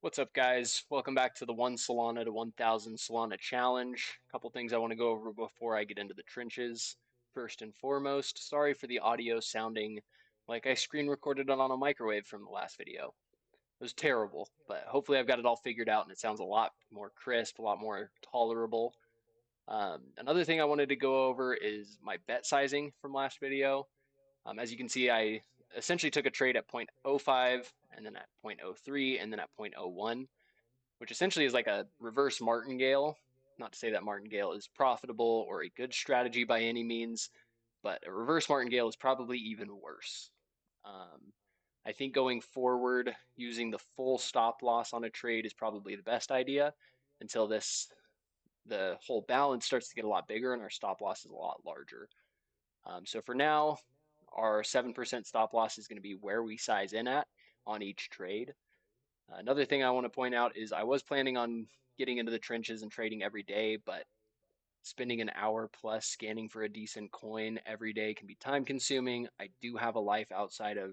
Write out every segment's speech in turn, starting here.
What's up, guys? Welcome back to the 1 Solana to 1,000 Solana challenge. A couple things I want to go over before I get into the trenches. First and foremost, sorry for the audio sounding like I screen recorded it on a microwave from the last video. It was terrible, but hopefully I've got it all figured out and it sounds a lot more crisp, a lot more tolerable. Another thing I wanted to go over is my bet sizing from last video. As you can see, I essentially took a trade at 0.05 and then at 0.03 and then at 0.01, which essentially is like a reverse martingale. Not to say that martingale is profitable or a good strategy by any means, but a reverse martingale is probably even worse. Um, I think going forward, using the full stop loss on a trade is probably the best idea until the whole balance starts to get a lot bigger and our stop loss is a lot larger. So for now, our 7% stop loss is going to be where we size in at on each trade. Another thing I want to point out is I was planning on getting into the trenches and trading every day, but spending an hour plus scanning for a decent coin every day can be time consuming. I do have a life outside of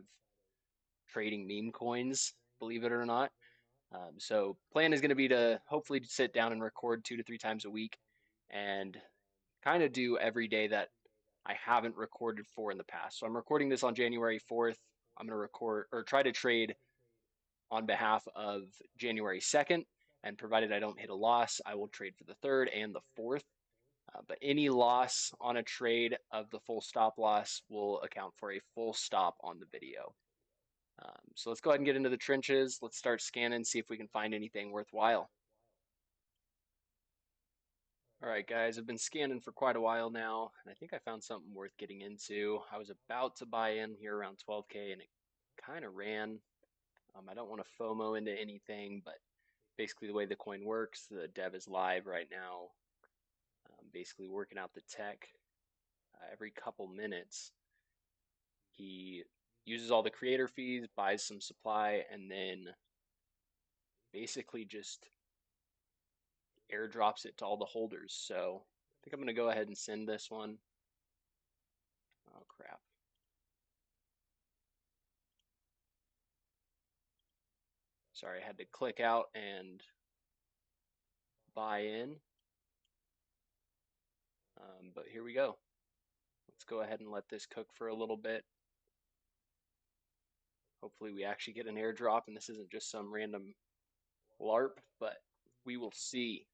trading meme coins, believe it or not. So plan is going to be to hopefully sit down and record 2 to 3 times a week and kind of do every day that I haven't recorded for in the past. So I'm recording this on January 4th. I'm going to record or try to trade on behalf of January 2nd, and provided I don't hit a loss, I will trade for the 3rd and the 4th. But any loss on a trade of the full stop loss will account for a full stop on the video. So let's go ahead and get into the trenches. Let's start scanning, see if we can find anything worthwhile. All right, guys, I've been scanning for quite a while now, and I think I found something worth getting into. I was about to buy in here around 12K, and it kind of ran. I don't want to FOMO into anything, but basically the way the coin works, the dev is live right now, basically working out the tech. Every couple minutes, he uses all the creator fees, buys some supply, and then basically just airdrops it to all the holders. So I think I'm going to go ahead and send this one. Oh, crap. Sorry, I had to click out and buy in. But here we go. Let's go ahead and let this cook for a little bit. Hopefully we actually get an airdrop and this isn't just some random LARP, but we will see.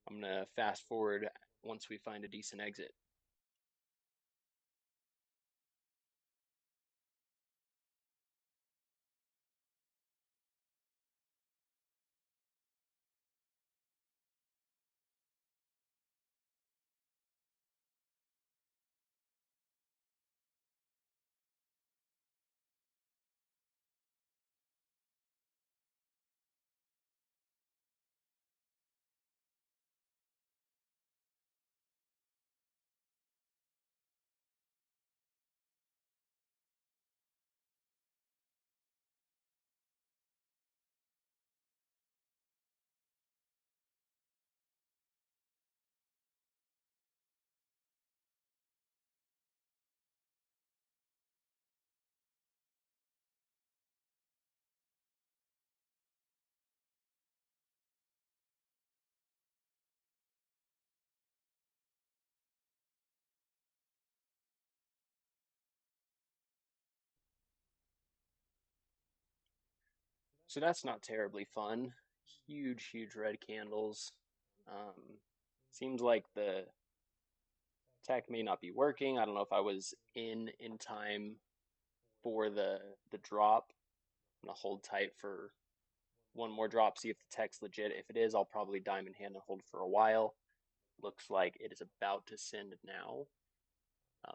I'm going to fast forward once we find a decent exit. So that's not terribly fun. Huge red candles. Um, Seems like the tech may not be working. I don't know if I was in time for the drop. I'm gonna hold tight for one more drop, see if the tech's legit. If it is, I'll probably diamond hand and hold for a while. Looks like it is about to send now.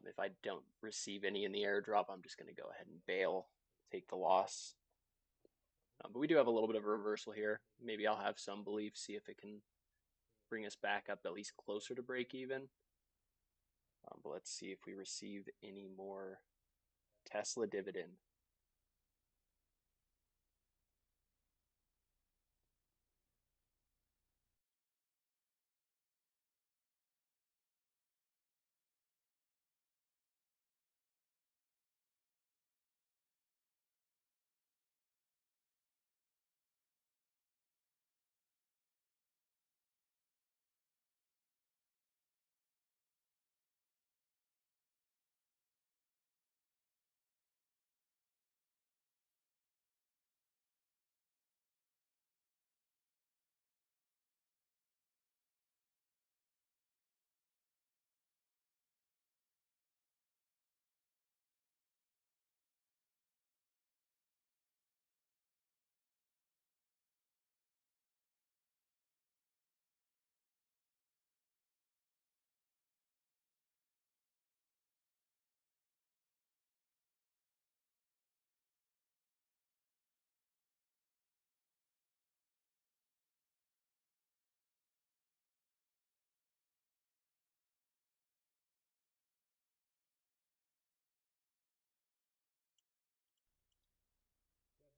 If I don't receive any in the airdrop, I'm just gonna go ahead and bail, take the loss. But we do have a little bit of a reversal here. Maybe I'll have some belief, see if it can bring us back up at least closer to break even. But let's see if we receive any more Tesla dividend.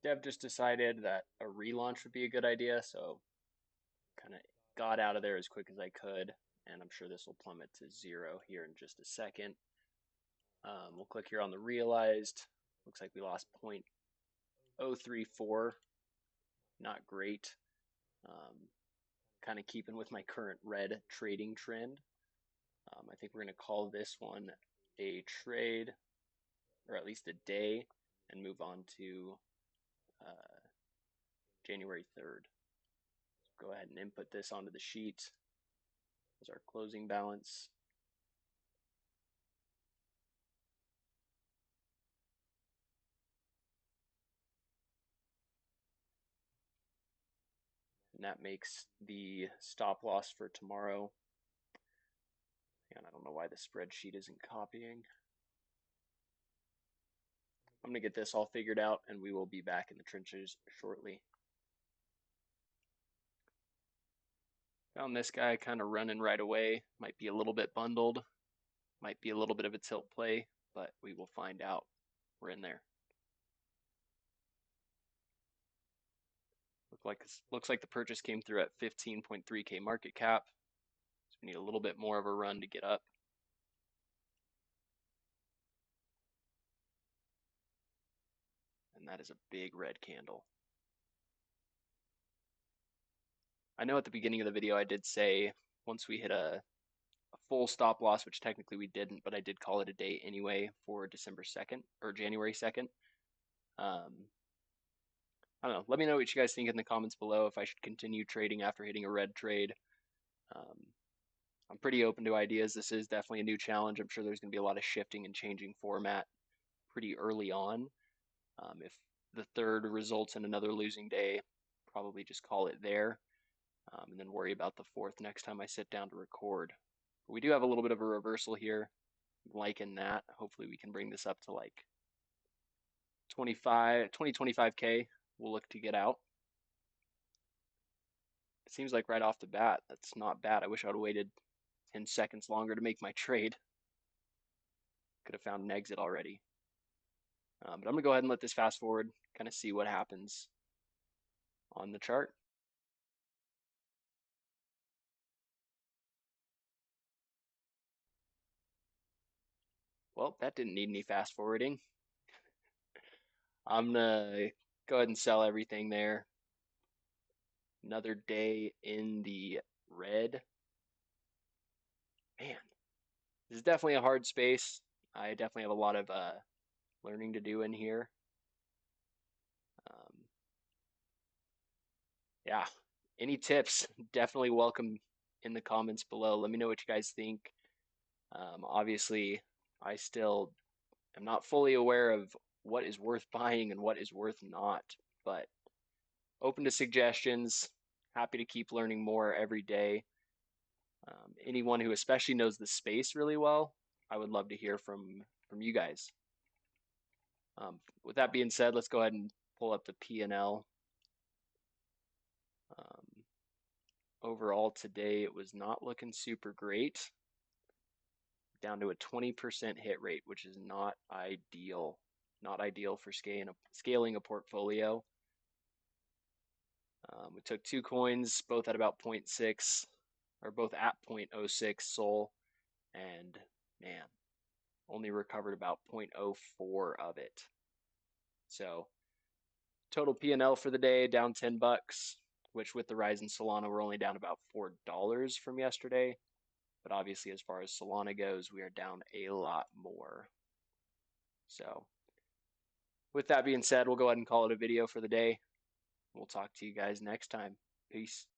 Dev just decided that a relaunch would be a good idea, so kind of got out of there as quick as I could, and I'm sure this will plummet to 0 here in just a second. We'll click here on the realized. Looks like we lost 0.034. Not great. Kind of keeping with my current red trading trend. I think we're going to call this one a trade, or at least a day, and move on to January 3rd. Go ahead and input this onto the sheet as our closing balance. And that makes the stop loss for tomorrow. And I don't know why the spreadsheet isn't copying. I'm going to get this all figured out, and we will be back in the trenches shortly. Found this guy kind of running right away. Might be a little bit bundled. Might be a little bit of a tilt play, but we will find out. We're in there. Looks like the purchase came through at 15.3K market cap. So we need a little bit more of a run to get up. And that is a big red candle. I know at the beginning of the video I did say once we hit a full stop loss, which technically we didn't, but I did call it a day anyway for December 2nd or January 2nd. I don't know. Let me know what you guys think in the comments below if I should continue trading after hitting a red trade. I'm pretty open to ideas. This is definitely a new challenge. I'm sure there's going to be a lot of shifting and changing format pretty early on. If the third results in another losing day, probably just call it there, and then worry about the fourth next time I sit down to record. But we do have a little bit of a reversal here. I'm liking that. Hopefully we can bring this up to like 25K. We'll look to get out. It seems like right off the bat, that's not bad. I wish I would have waited 10 seconds longer to make my trade. Could have found an exit already. But I'm going to go ahead and let this fast forward, kind of see what happens on the chart. Well, that didn't need any fast forwarding. I'm going to go ahead and sell everything there. Another day in the red. Man, this is definitely a hard space. I definitely have a lot of learning to do in here. Yeah, any tips, definitely welcome in the comments below. Let me know what you guys think. Obviously, I still am not fully aware of what is worth buying and what is worth not, but open to suggestions. Happy to keep learning more every day. Anyone who especially knows the space really well, I would love to hear from you guys. With that being said, let's go ahead and pull up the P&L. Overall today, it was not looking super great. Down to a 20% hit rate, which is not ideal. Not ideal for scaling a portfolio. We took 2 coins, both at about 0.6, or both at 0.06 SOL, and man, only recovered about 0.04 of it. So total P&L for the day down 10 bucks, which with the rise in Solana, we're only down about $4 from yesterday. But obviously, as far as Solana goes, we are down a lot more. So with that being said, we'll go ahead and call it a video for the day. We'll talk to you guys next time. Peace.